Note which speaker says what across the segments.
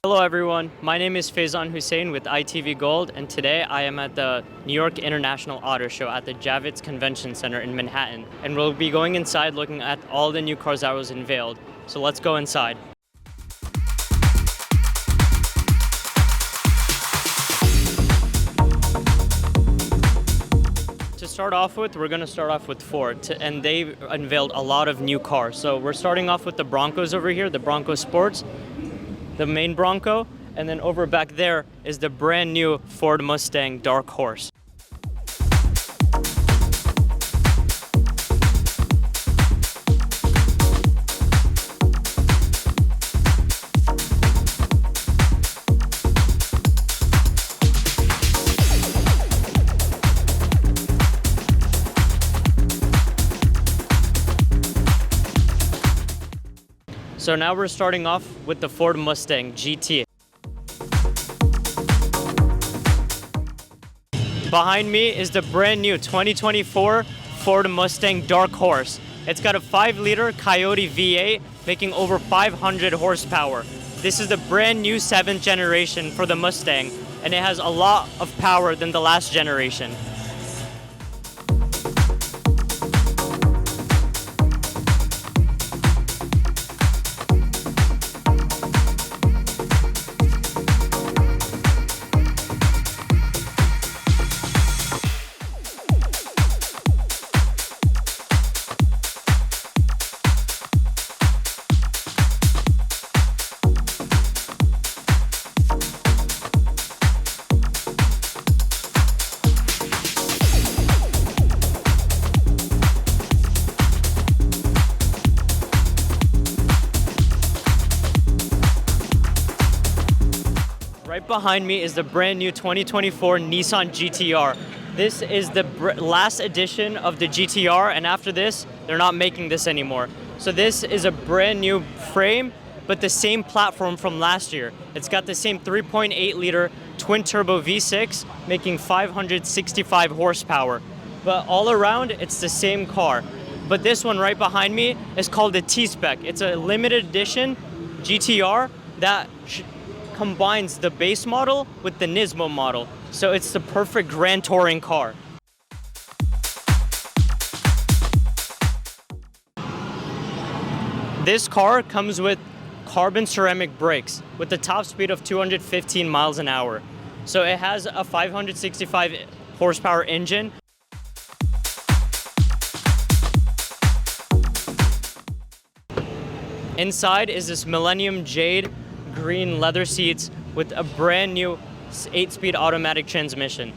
Speaker 1: Hello everyone, my name is Faizan Hussein with ITV Gold, and today I am at the New York International Auto Show at the Javits Convention Center in Manhattan, and we'll be going inside looking at all the new cars that was unveiled. So let's go inside. To start off with, we're going to start off with Ford, and they unveiled a lot of new cars. So we're starting off with the Broncos over here, the Bronco Sports, the main Bronco, and then over back there is the brand new Ford Mustang Dark Horse. So now we're starting off with the Ford Mustang GT. Behind me is the brand new 2024 Ford Mustang Dark Horse. It's got a 5-liter Coyote V8 making over 500 horsepower. This is the brand new 7th generation for the Mustang, and it has a lot of power than the last generation. Right behind me is the brand new 2024 Nissan GT-R. This is the last edition of the GT-R, and after this, they're not making this anymore. So this is a brand new frame, but the same platform from last year. It's got the same 3.8-liter twin-turbo V6, making 565 horsepower. But all around, it's the same car. But this one right behind me is called the T-Spec. It's a limited edition GT-R that combines the base model with the Nismo model. So it's the perfect grand touring car. This car comes with carbon ceramic brakes with a top speed of 215 miles an hour. So it has a 565 horsepower engine. Inside is this Millennium Jade green leather seats with a brand new 8-speed automatic transmission.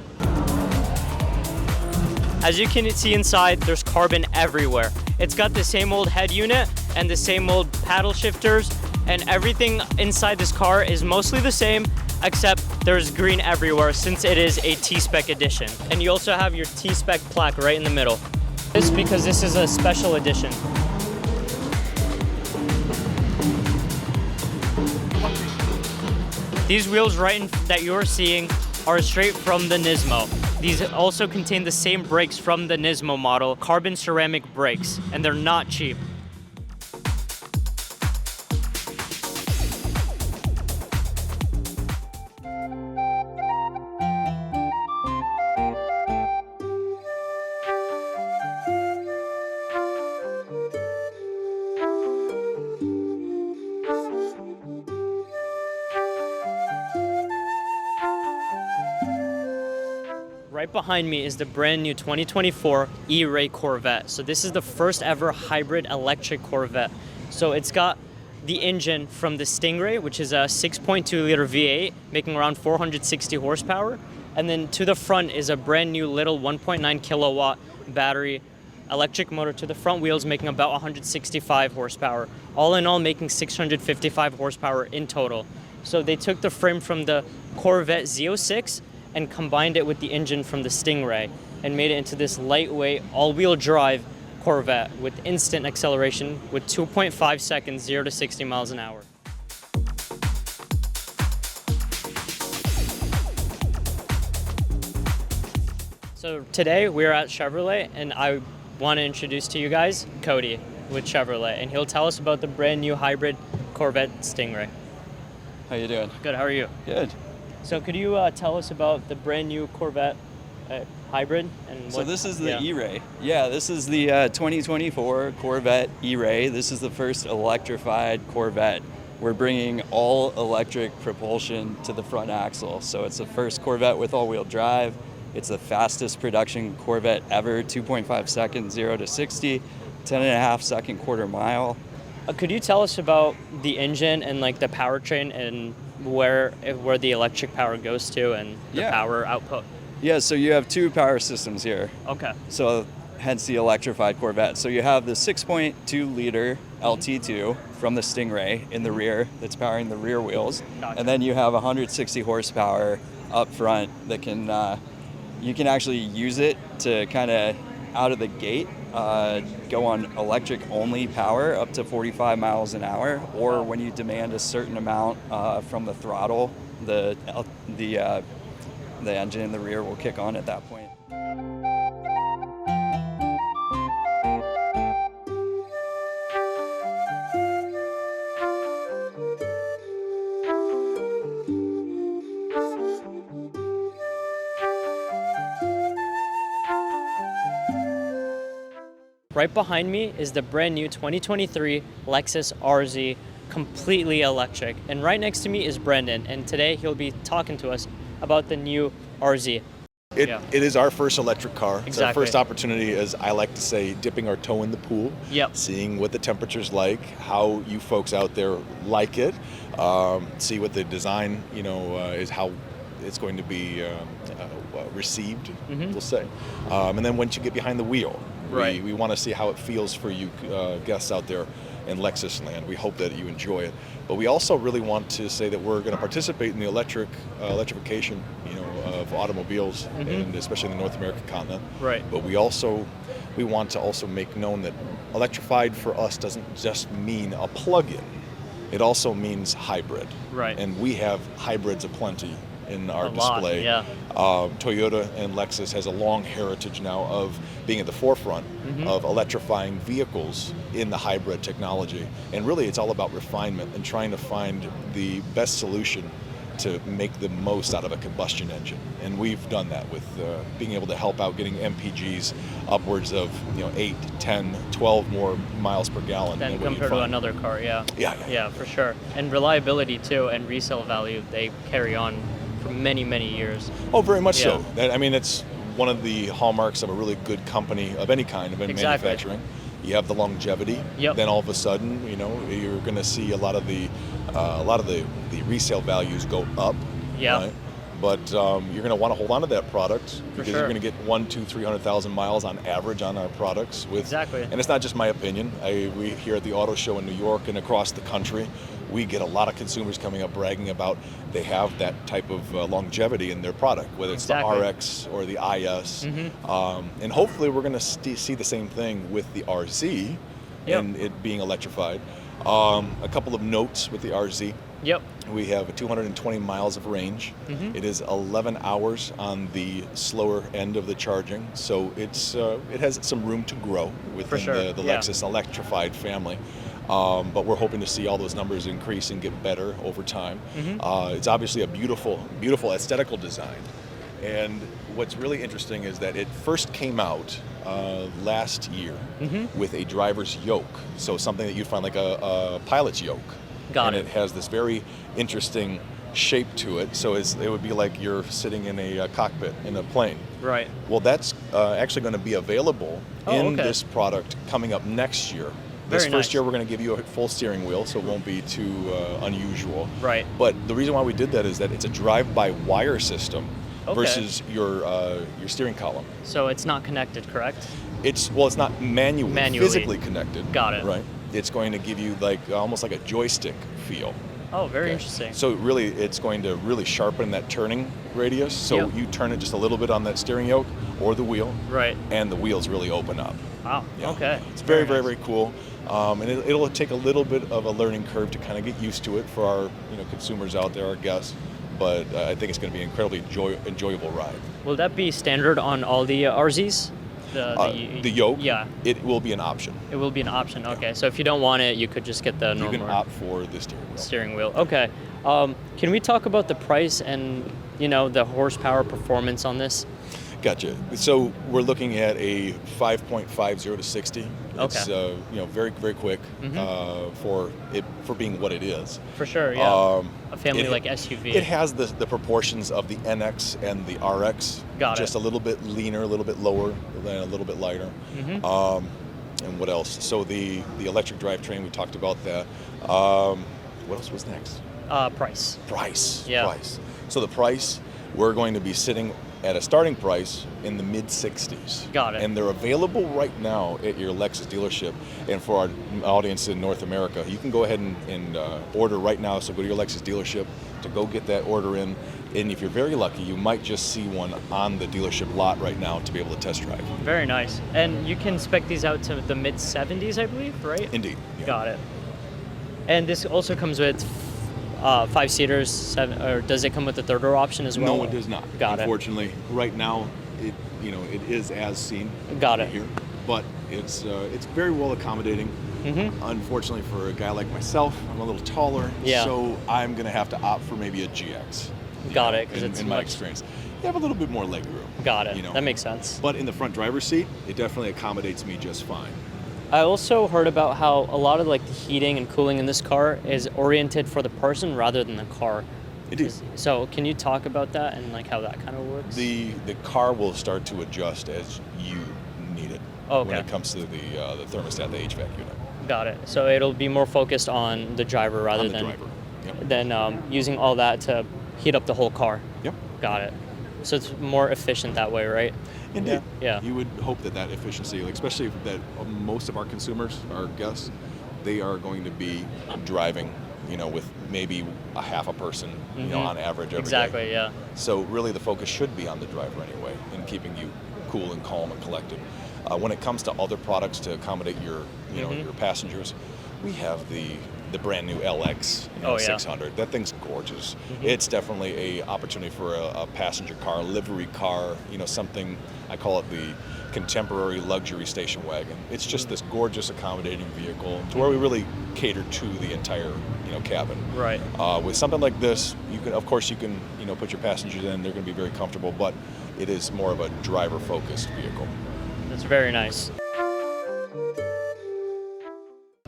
Speaker 1: As you can see inside, there's carbon everywhere. It's got the same old head unit and the same old paddle shifters, and everything inside this car is mostly the same, except there's green everywhere since it is a T-Spec edition. And you also have your T-Spec plaque right in the middle. This because this is a special edition. These wheels that you're seeing are straight from the Nismo. These also contain the same brakes from the Nismo model, carbon ceramic brakes, and they're not cheap. Right behind me is the brand new 2024 E-Ray Corvette. So this is the first ever hybrid electric Corvette. So it's got the engine from the Stingray, which is a 6.2-liter V8, making around 460 horsepower. And then to the front is a brand new little 1.9 kilowatt battery electric motor to the front wheels, making about 165 horsepower. All in all, making 655 horsepower in total. So they took the frame from the Corvette Z06 and combined it with the engine from the Stingray and made it into this lightweight all-wheel drive Corvette with instant acceleration with 2.5 seconds, 0 to 60 miles an hour. So today we're at Chevrolet, and I want to introduce to you guys Cody with Chevrolet, and he'll tell us about the brand new hybrid Corvette Stingray.
Speaker 2: How you doing?
Speaker 1: Good. How are you?
Speaker 2: Good.
Speaker 1: So could you tell us about the brand new Corvette hybrid and
Speaker 2: So this is the
Speaker 1: yeah.
Speaker 2: E-Ray. Yeah, this is the 2024 Corvette E-Ray. This is the first electrified Corvette. We're bringing all electric propulsion to the front axle. So it's the first Corvette with all-wheel drive. It's the fastest production Corvette ever, 2.5 seconds, 0 to 60, 10.5 second quarter mile.
Speaker 1: Could you tell us about the engine and like the powertrain and where the electric power goes to and the
Speaker 2: Yeah.
Speaker 1: power output?
Speaker 2: Yeah, so you have two power systems here.
Speaker 1: Okay.
Speaker 2: So hence the electrified Corvette. So you have the 6.2 liter LT2 from the Stingray in the rear that's powering the rear wheels.
Speaker 1: Gotcha.
Speaker 2: And then you have 160 horsepower up front that can, you can actually use it to kind of out of the gate go on electric only power up to 45 miles an hour, or when you demand a certain amount from the throttle, the engine in the rear will kick on at that point.
Speaker 1: Right behind me is the brand new 2023 Lexus RZ, completely electric. And right next to me is Brendan, and today he'll be talking to us about the new RZ.
Speaker 3: It
Speaker 1: Yeah.
Speaker 3: is our first electric car. It's our
Speaker 1: Exactly.
Speaker 3: first opportunity, as I like to say, dipping our toe in the pool,
Speaker 1: Yep.
Speaker 3: seeing what the temperature's like, how you folks out there like it, see what the design, is, how it's going to be received, we'll say. And then once you get behind the wheel,
Speaker 1: Right.
Speaker 3: we want to see how it feels for you guests out there in Lexus land. We hope that you enjoy it. But we also really want to say that we're going to participate in the electrification, of automobiles, and especially in the North American continent.
Speaker 1: Right.
Speaker 3: But we want to also make known that electrified for us doesn't just mean a plug-in. It also means hybrid.
Speaker 1: Right.
Speaker 3: And we have hybrids aplenty in our
Speaker 1: A lot,
Speaker 3: display.
Speaker 1: yeah.
Speaker 3: Toyota and Lexus has a long heritage now of being at the forefront of electrifying vehicles in the hybrid technology. And really it's all about refinement and trying to find the best solution to make the most out of a combustion engine. And we've done that with being able to help out getting MPGs upwards of 8, 10, 12 more miles per gallon
Speaker 1: Then
Speaker 3: than what you
Speaker 1: compared to
Speaker 3: find.
Speaker 1: another car, yeah.
Speaker 3: Yeah.
Speaker 1: Yeah, for sure. And reliability too, and resale value, they carry on for many, many years.
Speaker 3: Oh, very much
Speaker 1: Yeah.
Speaker 3: so. It's one of the hallmarks of a really good company of any kind of
Speaker 1: Exactly.
Speaker 3: manufacturing. You have the longevity.
Speaker 1: Yep.
Speaker 3: Then all of a sudden, you're going to see a lot of the resale values go up.
Speaker 1: Yeah.
Speaker 3: Right? But you're going to want to hold on to that product because
Speaker 1: sure.
Speaker 3: you're going to get 300,000 miles on average on our products.
Speaker 1: Exactly.
Speaker 3: And it's not just my opinion. We here at the auto show in New York and across the country, we get a lot of consumers coming up bragging about they have that type of longevity in their product, whether it's
Speaker 1: Exactly.
Speaker 3: the RX or the IS. And hopefully we're going to see the same thing with the RZ
Speaker 1: Yep.
Speaker 3: and it being electrified. A couple of notes with the RZ.
Speaker 1: Yep.
Speaker 3: We have 220 miles of range. It is 11 hours on the slower end of the charging, so it has some room to grow within
Speaker 1: sure,
Speaker 3: the
Speaker 1: yeah.
Speaker 3: Lexus electrified family. But we're hoping to see all those numbers increase and get better over time. It's obviously a beautiful, beautiful aesthetical design. And what's really interesting is that it first came out last year with a driver's yoke, so something that you'd find like a pilot's yoke.
Speaker 1: Got
Speaker 3: and
Speaker 1: it.
Speaker 3: it has this very interesting shape to it, so it would be like you're sitting in a cockpit in a plane.
Speaker 1: Right.
Speaker 3: Well, that's actually going to be available in
Speaker 1: okay.
Speaker 3: this product coming up next year. This
Speaker 1: Very
Speaker 3: first
Speaker 1: nice.
Speaker 3: year we're going to give you a full steering wheel, so it won't be too unusual.
Speaker 1: Right.
Speaker 3: But the reason why we did that is that it's a drive-by-wire system
Speaker 1: Okay.
Speaker 3: versus your steering column.
Speaker 1: So it's not connected, correct?
Speaker 3: It's not manually physically connected.
Speaker 1: Got it.
Speaker 3: Right. It's going to give you almost like a joystick feel.
Speaker 1: Oh, very
Speaker 3: Okay.
Speaker 1: interesting.
Speaker 3: So really, it's going to really sharpen that turning radius. So
Speaker 1: Yep.
Speaker 3: you turn it just a little bit on that steering yoke or the wheel,
Speaker 1: Right.
Speaker 3: and the wheels really open up.
Speaker 1: Wow.
Speaker 3: Yeah.
Speaker 1: Okay.
Speaker 3: It's very, very,
Speaker 1: nice.
Speaker 3: very cool. And it'll take a little bit of a learning curve to kind of get used to it for our consumers out there, our guests. But I think it's going to be an incredibly enjoyable ride.
Speaker 1: Will that be standard on all the RZs?
Speaker 3: The yoke,
Speaker 1: Yeah,
Speaker 3: it will be an option.
Speaker 1: it will be an option. Okay, so if you don't want it, you could just get the
Speaker 3: You
Speaker 1: normal
Speaker 3: can opt for the steering wheel.
Speaker 1: steering wheel. Okay. Can we talk about the price and the horsepower performance on this?
Speaker 3: Gotcha. So we're looking at a 5.50 to 60. It's very very quick for being what it is.
Speaker 1: For sure, yeah. A family
Speaker 3: it-
Speaker 1: like SUV.
Speaker 3: It has the proportions of the NX and the RX.
Speaker 1: Got it.
Speaker 3: Just a little bit leaner, a little bit lower, then a little bit lighter. And what else? So the electric drivetrain, we talked about that. What else was next?
Speaker 1: Price.
Speaker 3: Price.
Speaker 1: Yeah.
Speaker 3: Price. So the price, we're going to be sitting at a starting price in the mid 60s.
Speaker 1: Got it.
Speaker 3: And they're available right now at your Lexus dealership. And for our audience in North America, you can go ahead and order right now. So go to your Lexus dealership to go get that order in. And if you're very lucky, you might just see one on the dealership lot right now to be able to test drive.
Speaker 1: Very nice. And you can spec these out to the mid 70s, I believe, right?
Speaker 3: Indeed. Yeah.
Speaker 1: Got it. And this also comes with 5-seaters, 7, or does it come with a third row option as well?
Speaker 3: No, it does not.
Speaker 1: Got it.
Speaker 3: Unfortunately, right now, it is as seen.
Speaker 1: Got it.
Speaker 3: Here, but it's very well accommodating. Unfortunately, for a guy like myself, I'm a little taller,
Speaker 1: Yeah.
Speaker 3: so I'm going to have to opt for maybe a GX.
Speaker 1: Got it, 'cause
Speaker 3: in,
Speaker 1: it's
Speaker 3: in my
Speaker 1: much-
Speaker 3: experience, you have a little bit more leg room.
Speaker 1: Got it. That makes sense.
Speaker 3: But in the front driver's seat, it definitely accommodates me just fine.
Speaker 1: I also heard about how a lot of like the heating and cooling in this car is oriented for the person rather than the car.
Speaker 3: Indeed.
Speaker 1: So can you talk about that and like how that kind of works?
Speaker 3: The car will start to adjust as you need it.
Speaker 1: Oh, okay.
Speaker 3: When it comes to the thermostat, the HVAC unit.
Speaker 1: Got it. So it'll be more focused on the driver rather
Speaker 3: On the
Speaker 1: than
Speaker 3: driver. Yep.
Speaker 1: using all that to heat up the whole car.
Speaker 3: Yep.
Speaker 1: Got it. So it's more efficient that way, right?
Speaker 3: Indeed.
Speaker 1: Yeah.
Speaker 3: You would hope that efficiency, like especially that most of our consumers, our guests, they are going to be driving, with maybe a half a person, on average every day.
Speaker 1: Exactly. Yeah.
Speaker 3: So really the focus should be on the driver anyway, and keeping you cool and calm and collected. When it comes to other products to accommodate your, your passengers, we have the brand new LX 600. That thing's gorgeous. It's definitely a opportunity for a passenger car, livery car, something, I call it the contemporary luxury station wagon. It's just this gorgeous accommodating vehicle to where we really cater to the entire, cabin.
Speaker 1: Right.
Speaker 3: With something like this, you can put your passengers in, they're going to be very comfortable, but it is more of a driver focused vehicle.
Speaker 1: That's very nice.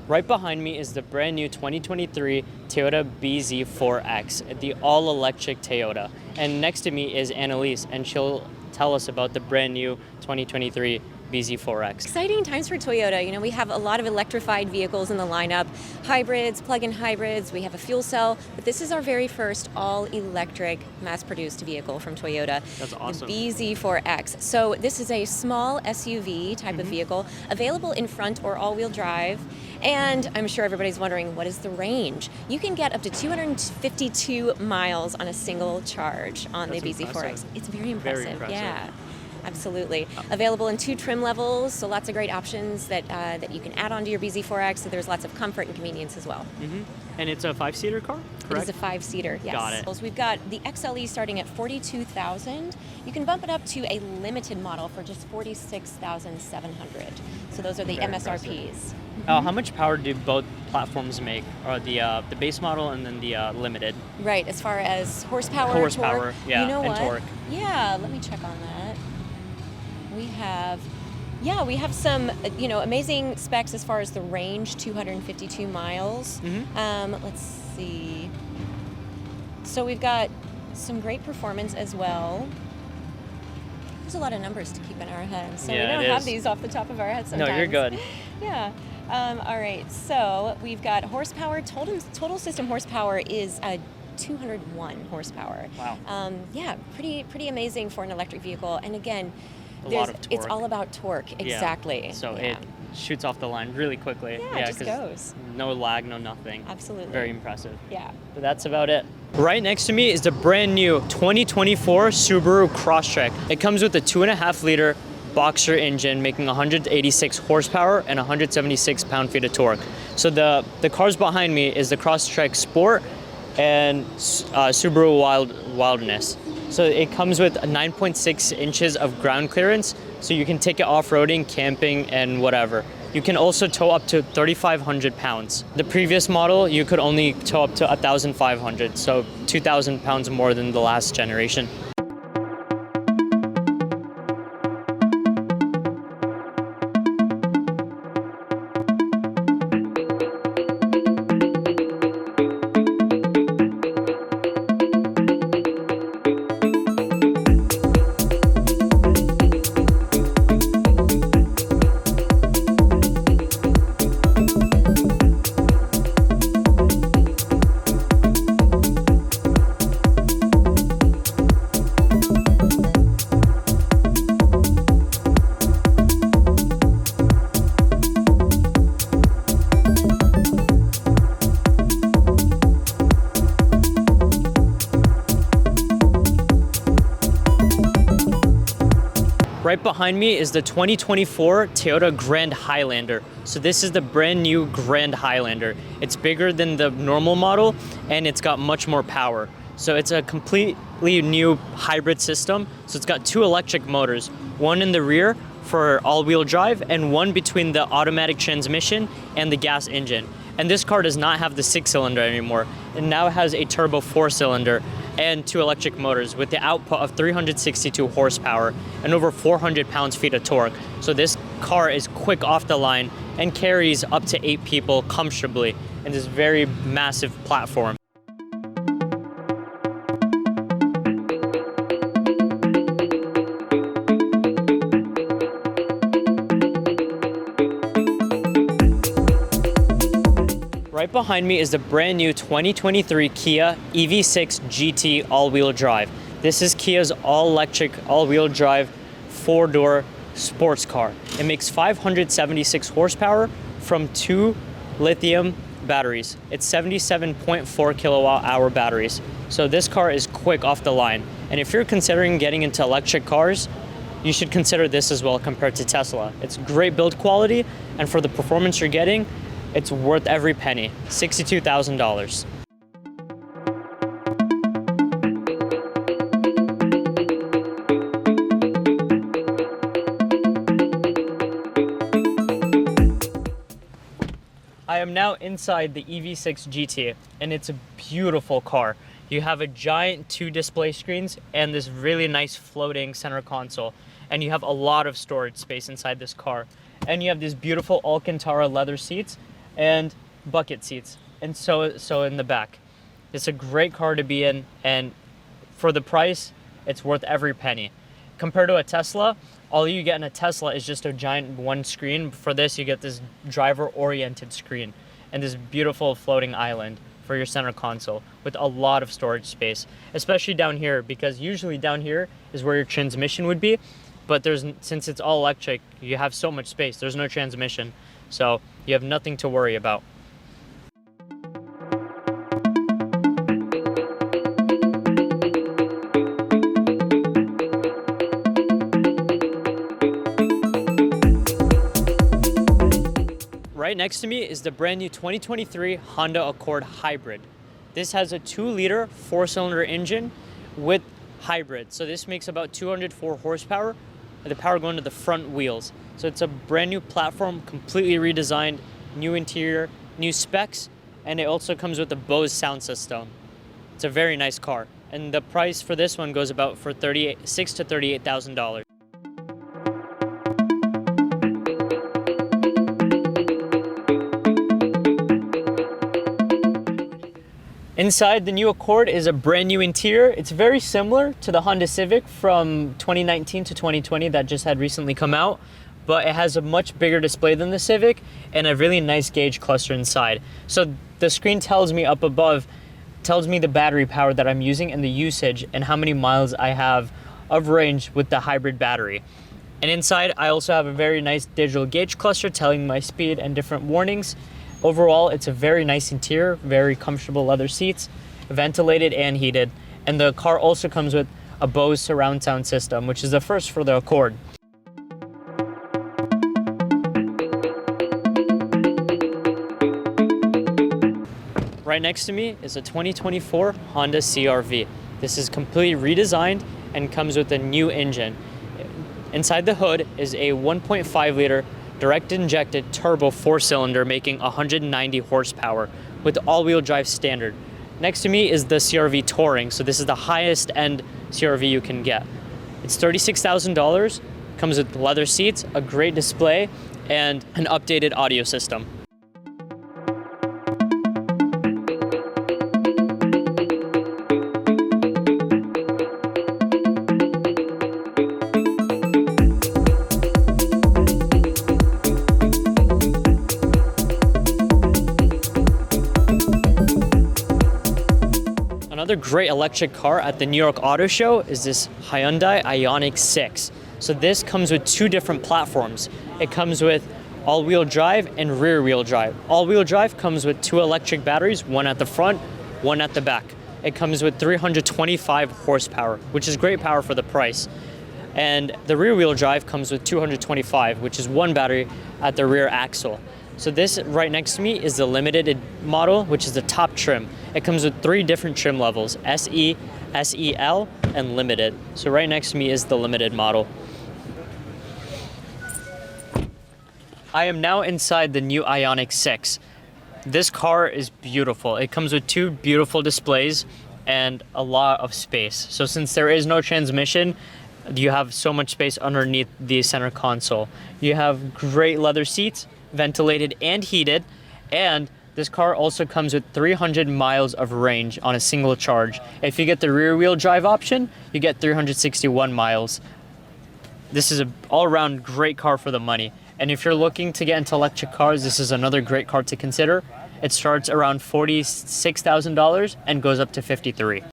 Speaker 1: Right behind me is the brand new 2023 Toyota BZ4X, the all-electric Toyota. And next to me is Annalise, and she'll tell us about the brand new 2023 BZ4X.
Speaker 4: Exciting times for Toyota. We have a lot of electrified vehicles in the lineup, hybrids, plug-in hybrids, we have a fuel cell, but this is our very first all-electric mass-produced vehicle from Toyota.
Speaker 1: That's awesome.
Speaker 4: The BZ4X. So this is a small SUV type of vehicle, available in front or all-wheel drive. And I'm sure everybody's wondering, what is the range? You can get up to 252 miles on a single charge on
Speaker 1: That's
Speaker 4: the BZ4X.
Speaker 1: impressive.
Speaker 4: It's very impressive.
Speaker 1: Very impressive.
Speaker 4: Yeah. Absolutely. Available in 2 trim levels, so lots of great options that you can add onto your BZ4X, so there's lots of comfort and convenience as well.
Speaker 1: And it's a 5-seater car, correct?
Speaker 4: It is a 5-seater, yes.
Speaker 1: Got it.
Speaker 4: So we've got the XLE starting at $42,000. You can bump it up to a limited model for just $46,700. So those are the
Speaker 1: Very
Speaker 4: MSRPs.
Speaker 1: How much power do both platforms make? Or the base model and then the limited?
Speaker 4: Right, as far as horsepower,
Speaker 1: Horsepower,
Speaker 4: torque,
Speaker 1: yeah,
Speaker 4: you know
Speaker 1: and
Speaker 4: what?
Speaker 1: torque.
Speaker 4: Yeah, let me check on that. We have some, amazing specs as far as the range, 252 miles. Let's see. So we've got some great performance as well. There's a lot of numbers to keep in our heads, so
Speaker 1: Yeah,
Speaker 4: we
Speaker 1: it
Speaker 4: don't have
Speaker 1: is.
Speaker 4: these off the top of our heads
Speaker 1: No,
Speaker 4: sometimes.
Speaker 1: you're good.
Speaker 4: Yeah. All right. So we've got horsepower. Total system horsepower is 201 horsepower.
Speaker 1: Wow.
Speaker 4: Pretty amazing for an electric vehicle. And again,
Speaker 1: A lot of
Speaker 4: it's
Speaker 1: torque.
Speaker 4: all about torque.
Speaker 1: Yeah.
Speaker 4: Exactly.
Speaker 1: So
Speaker 4: Yeah.
Speaker 1: it shoots off the line really quickly.
Speaker 4: Yeah, it just
Speaker 1: 'cause
Speaker 4: goes.
Speaker 1: No lag, no nothing.
Speaker 4: Absolutely.
Speaker 1: Very impressive.
Speaker 4: Yeah.
Speaker 1: But that's about it. Right next to me is the brand new 2024 Subaru Crosstrek. It comes with a 2.5-liter Boxer engine, making 186 horsepower and 176 pound-feet of torque. So the cars behind me is the Crosstrek Sport and Subaru Wilderness. So it comes with 9.6 inches of ground clearance, so you can take it off-roading, camping, and whatever. You can also tow up to 3,500 pounds. The previous model, you could only tow up to 1,500, so 2,000 pounds more than the last generation. Right behind me is the 2024 Toyota Grand Highlander. So this is the brand new Grand Highlander. It's bigger than the normal model and it's got much more power. So it's a completely new hybrid system. So it's got 2 electric motors, one in the rear for all-wheel drive and one between the automatic transmission and the gas engine. And this car does not have the 6-cylinder anymore. It now has a turbo 4-cylinder and 2 electric motors with the output of 362 horsepower and over 400 pounds-feet of torque. So this car is quick off the line and carries up to 8 people comfortably in this very massive platform. Right behind me is the brand new 2023 Kia EV6 GT all-wheel drive. This is Kia's all-electric, all-wheel drive, 4-door sports car. It makes 576 horsepower from 2 lithium batteries. It's 77.4 kilowatt hour batteries. So this car is quick off the line. And if you're considering getting into electric cars, you should consider this as well compared to Tesla. It's great build quality, and for the performance you're getting, it's worth every penny, $62,000. I am now inside the EV6 GT, and it's a beautiful car. You have a giant 2 display screens and this really nice floating center console, and you have a lot of storage space inside this car. And you have these beautiful Alcantara leather seats and bucket seats, and so in the back. It's a great car to be in, and for the price, it's worth every penny. Compared to a Tesla, all you get in a Tesla is just a giant 1 screen. For this, you get this driver-oriented screen and this beautiful floating island for your center console with a lot of storage space, especially down here, because usually down here is where your transmission would be, but since it's all electric, you have so much space. There's no transmission, so you have nothing to worry about. Right next to me is the brand new 2023 Honda Accord Hybrid. This has a 2-liter 4-cylinder engine with hybrid. So this makes about 204 horsepower, and the power going to the front wheels. So it's a brand new platform, completely redesigned, new interior, new specs, and it also comes with a Bose sound system. It's a very nice car, and the price for this one goes about for $6,000 to $38,000. Inside the new Accord is a brand new interior. It's very similar to the Honda Civic from 2019 to 2020 that just had recently come out, but it has a much bigger display than the Civic and a really nice gauge cluster inside. So the screen tells me up above, tells me the battery power that I'm using and the usage and how many miles I have of range with the hybrid battery. And inside, I also have a very nice digital gauge cluster telling my speed and different warnings. Overall, it's a very nice interior, very comfortable leather seats, ventilated and heated. And the car also comes with a Bose surround sound system, which is the first for the Accord. Right next to me is a 2024 Honda CR-V. This is completely redesigned and comes with a new engine. Inside the hood is a 1.5 liter direct injected turbo 4-cylinder making 190 horsepower with all-wheel drive standard. Next to me is the CRV Touring, so this is the highest end CRV you can get. It's $36,000, comes with leather seats, a great display, and an updated audio system. Another great electric car at the New York Auto Show is this Hyundai Ioniq 6. So this comes with two different platforms. It comes with all-wheel drive and rear-wheel drive. All-wheel drive comes with two electric batteries, one at the front, one at the back. It comes with 325 horsepower, which is great power for the price. And the rear-wheel drive comes with 225, which is one battery at the rear axle. So this right next to me is the limited model, which is the top trim. It comes with three different trim levels, SE, SEL, and limited. So right next to me is the limited model. I am now inside the new Ioniq 6. This car is beautiful. It comes with two beautiful displays and a lot of space. So since there is no transmission, you have so much space underneath the center console. You have great leather seats, ventilated and heated, and this car also comes with 300 miles of range on a single charge. If you get the rear-wheel drive option, you get 361 miles. This is an all-around great car for the money. And if you're looking to get into electric cars, this is another great car to consider. It starts around $46,000 and goes up to $53,000.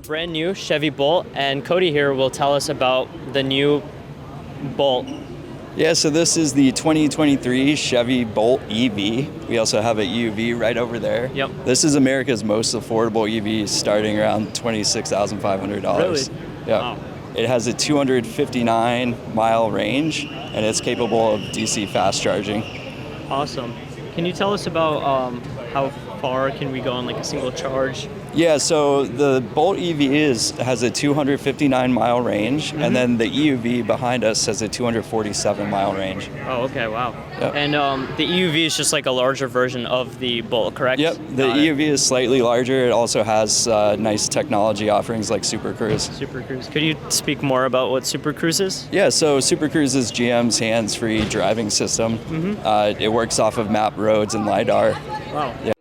Speaker 1: Brand new Chevy Bolt, and Cody here will tell us about the new Bolt.
Speaker 2: Yeah, so this is the 2023 Chevy Bolt EV. We also have an EUV right over there.
Speaker 1: Yep.
Speaker 2: This is America's most affordable EV, starting around $26,500.
Speaker 1: Really?
Speaker 2: Yeah.
Speaker 1: Wow.
Speaker 2: It has a 259-mile range, and it's capable of DC fast charging.
Speaker 1: Awesome. Can you tell us about how far can we go on like a single charge?
Speaker 2: Yeah, so the Bolt EV has a 259-mile range, and then the EUV behind us has a 247-mile range.
Speaker 1: Oh, okay, wow.
Speaker 2: Yep.
Speaker 1: And the EUV is just like a larger version of the Bolt, correct?
Speaker 2: Yep, the EUV is slightly larger. It also has nice technology offerings like Super Cruise.
Speaker 1: Super Cruise. Could you speak more about what Super Cruise is?
Speaker 2: Yeah, so Super Cruise is GM's hands-free driving system. It works off of map roads and LiDAR.
Speaker 1: Wow.
Speaker 2: Yeah.